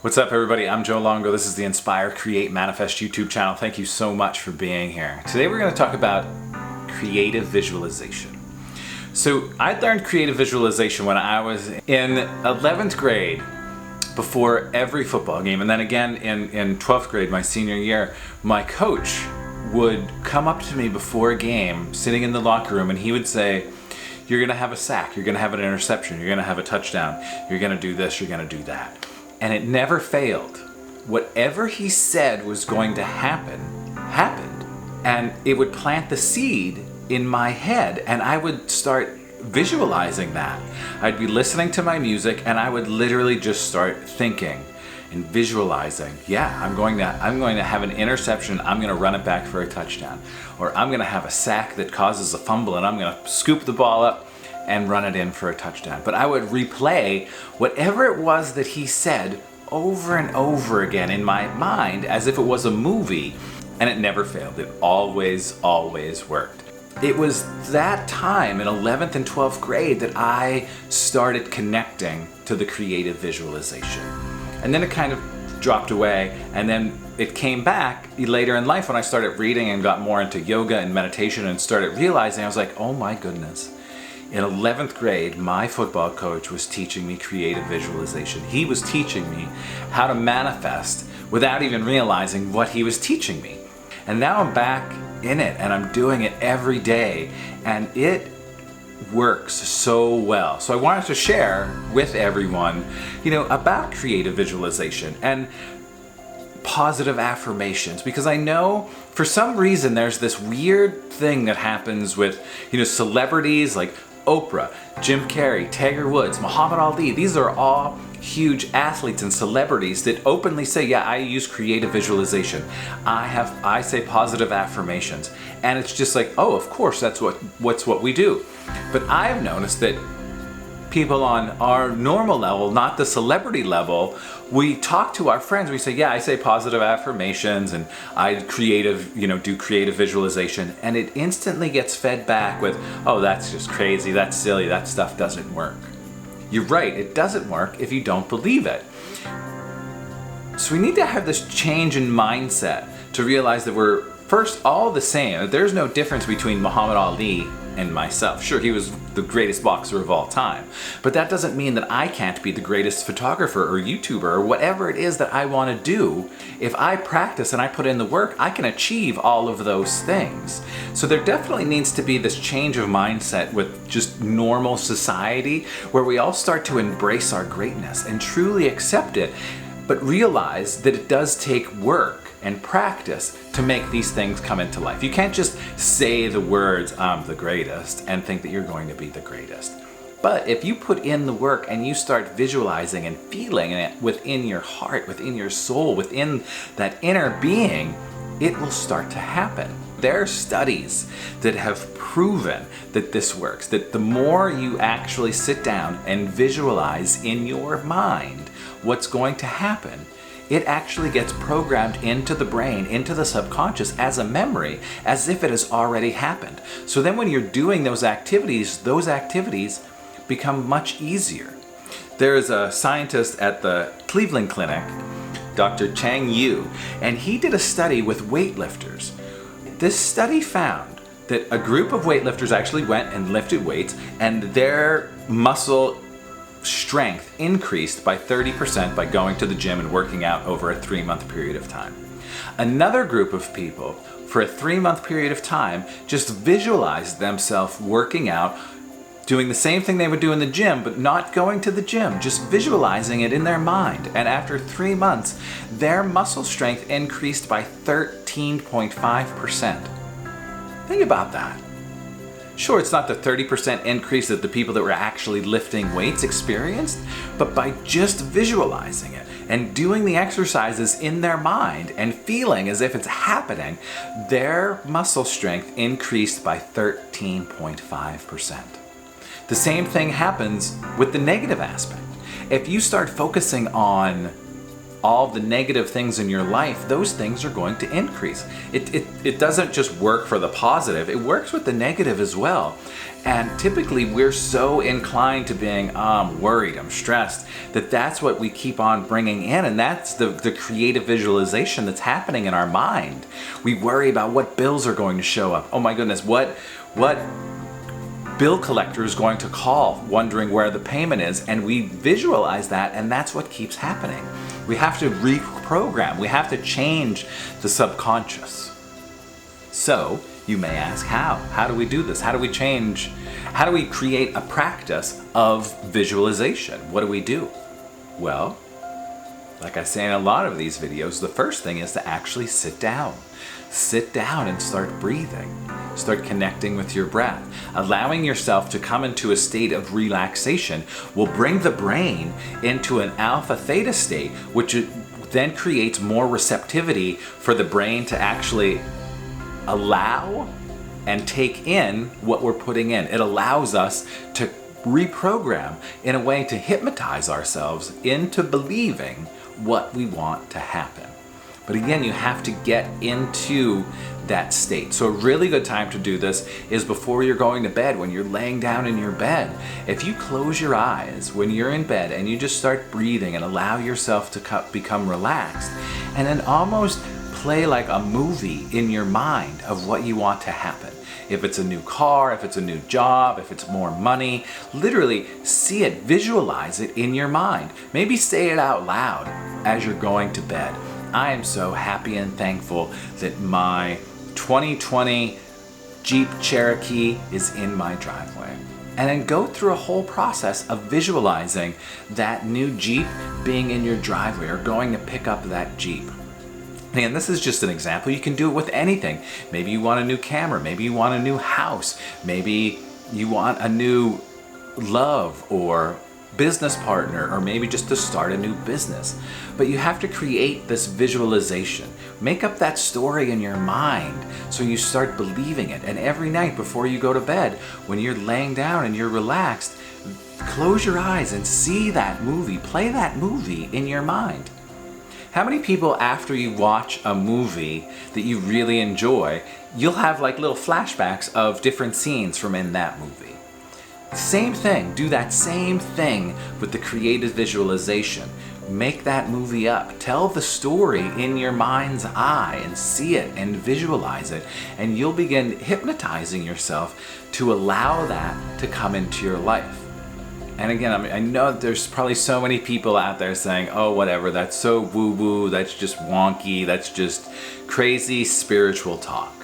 What's up, everybody? I'm Joe Longo. This is the Inspire, Create, Manifest YouTube channel. Thank you so much for being here. Today we're going to talk about creative visualization. So I learned creative visualization when I was in 11th grade before every football game. And then again in 12th grade, my senior year, my coach would come up to me before a game, sitting in the locker room, and he would say, "You're going to have a sack, you're going to have an interception, you're going to have a touchdown, you're going to do this, you're going to do that." And it never failed. Whatever he said was going to happen, happened. And it would plant the seed in my head, and I would start visualizing that. I'd be listening to my music, and I would literally just start thinking and visualizing, yeah, I'm going to have an interception, I'm going to run it back for a touchdown. Or I'm going to have a sack that causes a fumble, and I'm going to scoop the ball up and run it in for a touchdown. But I would replay whatever it was that he said over and over again in my mind as if it was a movie, and it never failed. It always worked. It was that time in 11th and 12th grade that I started connecting to the creative visualization. And then it kind of dropped away, and then it came back later in life when I started reading and got more into yoga and meditation and started realizing, I was like, oh my goodness. In 11th grade, my football coach was teaching me creative visualization. He was teaching me how to manifest without even realizing what he was teaching me. And now I'm back in it, and I'm doing it every day, and it works so well. So I wanted to share with everyone, about creative visualization and positive affirmations, because I know for some reason there's this weird thing that happens with, celebrities like Oprah, Jim Carrey, Tiger Woods, Muhammad Ali. These are all huge athletes and celebrities that openly say, yeah, I use creative visualization. I say positive affirmations. And it's just like, oh, of course, that's what we do. But I've noticed that people on our normal level, not the celebrity level, we talk to our friends, we say, yeah, I say positive affirmations and I do creative visualization, and it instantly gets fed back with, oh, that's just crazy, that's silly, that stuff doesn't work. You're right, it doesn't work if you don't believe it. So we need to have this change in mindset to realize that we're first all the same, that there's no difference between Muhammad Ali and myself. Sure, he was the greatest boxer of all time, but that doesn't mean that I can't be the greatest photographer or YouTuber or whatever it is that I want to do. If I practice and I put in the work, I can achieve all of those things. So there definitely needs to be this change of mindset with just normal society where we all start to embrace our greatness and truly accept it, but realize that it does take work and practice to make these things come into life. You can't just say the words, I'm the greatest, and think that you're going to be the greatest. But if you put in the work and you start visualizing and feeling it within your heart, within your soul, within that inner being, it will start to happen. There are studies that have proven that this works, that the more you actually sit down and visualize in your mind what's going to happen, it actually gets programmed into the brain, into the subconscious as a memory, as if it has already happened. So then when you're doing those activities become much easier. There is a scientist at the Cleveland Clinic, Dr. Chang Yu, and he did a study with weightlifters. This study found that a group of weightlifters actually went and lifted weights, and their muscle strength increased by 30% by going to the gym and working out over a 3-month period of time. Another group of people, for a 3-month period of time, just visualized themselves working out, doing the same thing they would do in the gym, but not going to the gym, just visualizing it in their mind. And after 3 months, their muscle strength increased by 13.5%. Think about that. Sure, it's not the 30% increase that the people that were actually lifting weights experienced, but by just visualizing it and doing the exercises in their mind and feeling as if it's happening, their muscle strength increased by 13.5%. The same thing happens with the negative aspect. If you start focusing on all the negative things in your life, those things are going to increase. It doesn't just work for the positive, it works with the negative as well. And typically we're so inclined to being I'm worried, I'm stressed, that's what we keep on bringing in, and that's the creative visualization that's happening in our mind. We worry about what bills are going to show up. Oh my goodness, what bill collector is going to call, wondering where the payment is, and we visualize that, and that's what keeps happening. We have to reprogram, we have to change the subconscious. So you may ask, how do we do this? How do we change? How do we create a practice of visualization? What do we do? Well, like I say in a lot of these videos, the first thing is to actually sit down. Sit down and start breathing. Start connecting with your breath. Allowing yourself to come into a state of relaxation will bring the brain into an alpha theta state, which then creates more receptivity for the brain to actually allow and take in what we're putting in. It allows us to reprogram in a way to hypnotize ourselves into believing what we want to happen. But again, you have to get into that state. So a really good time to do this is before you're going to bed, when you're laying down in your bed. If you close your eyes when you're in bed and you just start breathing and allow yourself to become relaxed, and then almost play like a movie in your mind of what you want to happen. If it's a new car, if it's a new job, if it's more money, literally see it, visualize it in your mind. Maybe say it out loud as you're going to bed. I am so happy and thankful that my 2020 Jeep Cherokee is in my driveway. And then go through a whole process of visualizing that new Jeep being in your driveway or going to pick up that Jeep. And this is just an example. You can do it with anything. Maybe you want a new camera. Maybe you want a new house. Maybe you want a new love or business partner, or maybe just to start a new business. But you have to create this visualization. Make up that story in your mind so you start believing it. And every night before you go to bed, when you're laying down and you're relaxed, close your eyes and see that movie. Play that movie in your mind. How many people, after you watch a movie that you really enjoy, you'll have like little flashbacks of different scenes from in that movie? Same thing, do that same thing with the creative visualization. Make that movie up. Tell the story in your mind's eye and see it and visualize it, and you'll begin hypnotizing yourself to allow that to come into your life. And again, I know there's probably so many people out there saying, oh, whatever, that's so woo-woo, that's just wonky, that's just crazy spiritual talk.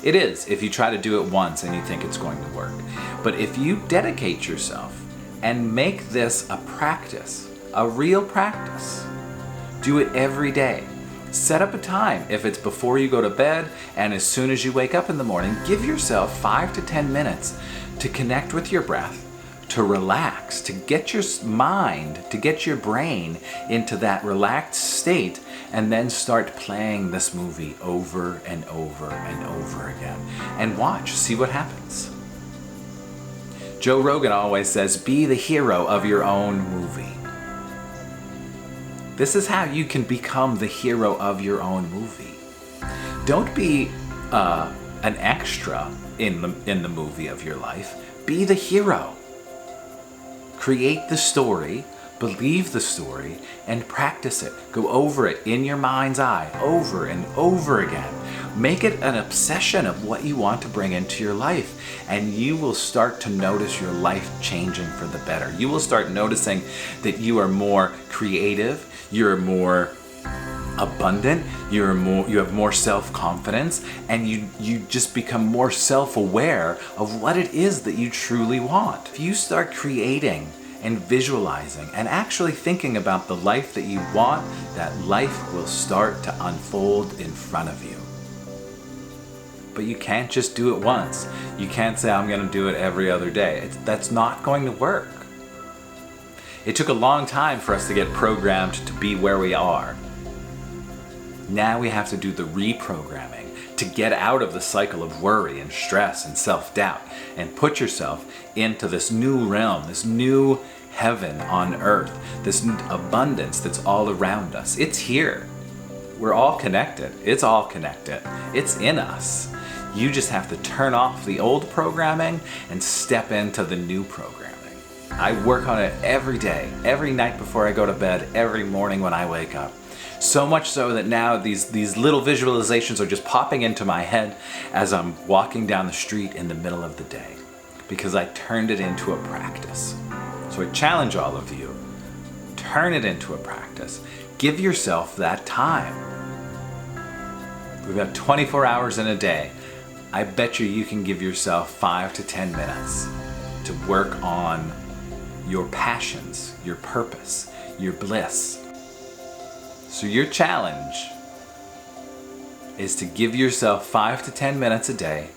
It is, if you try to do it once and you think it's going to work. But if you dedicate yourself and make this a practice, a real practice, do it every day. Set up a time. If it's before you go to bed and as soon as you wake up in the morning, give yourself 5 to 10 minutes to connect with your breath, to relax, to get your mind, to get your brain into that relaxed state, and then start playing this movie over and over and over again. And watch, see what happens. Joe Rogan always says, be the hero of your own movie. This is how you can become the hero of your own movie. Don't be an extra in the movie of your life. Be the hero. Create the story, believe the story, and practice it. Go over it in your mind's eye over and over again. Make it an obsession of what you want to bring into your life, and you will start to notice your life changing for the better. You will start noticing that you are more creative, you're more abundant, you have more self-confidence, and you just become more self-aware of what it is that you truly want. If you start creating and visualizing and actually thinking about the life that you want, that life will start to unfold in front of you. But you can't just do it once. You can't say, I'm going to do it every other day. That's not going to work. It took a long time for us to get programmed to be where we are. Now we have to do the reprogramming to get out of the cycle of worry and stress and self-doubt and put yourself into this new realm, this new heaven on earth, this abundance that's all around us. It's here. We're all connected. It's all connected. It's in us. You just have to turn off the old programming and step into the new programming. I work on it every day, every night before I go to bed, every morning when I wake up. So much so that now these little visualizations are just popping into my head as I'm walking down the street in the middle of the day, because I turned it into a practice. So I challenge all of you, turn it into a practice. Give yourself that time. We've got 24 hours in a day. I bet you can give yourself 5 to 10 minutes to work on your passions, your purpose, your bliss. So your challenge is to give yourself 5 to 10 minutes a day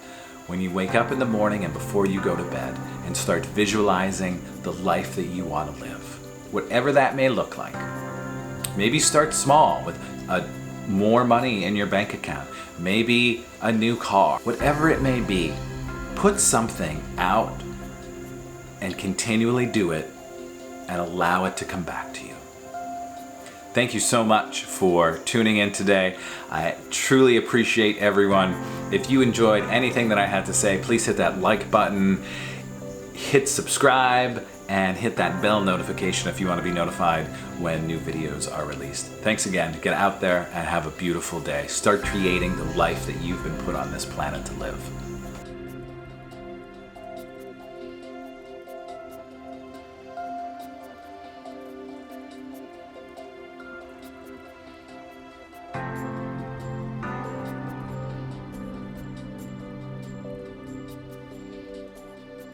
when you wake up in the morning and before you go to bed, and start visualizing the life that you want to live. Whatever that may look like. Maybe start small with more money in your bank account. Maybe a new car. Whatever it may be, put something out and continually do it and allow it to come back to you. Thank you so much for tuning in today. I truly appreciate everyone. If you enjoyed anything that I had to say, please hit that like button, hit subscribe, and hit that bell notification if you want to be notified when new videos are released. Thanks again. Get out there and have a beautiful day. Start creating the life that you've been put on this planet to live.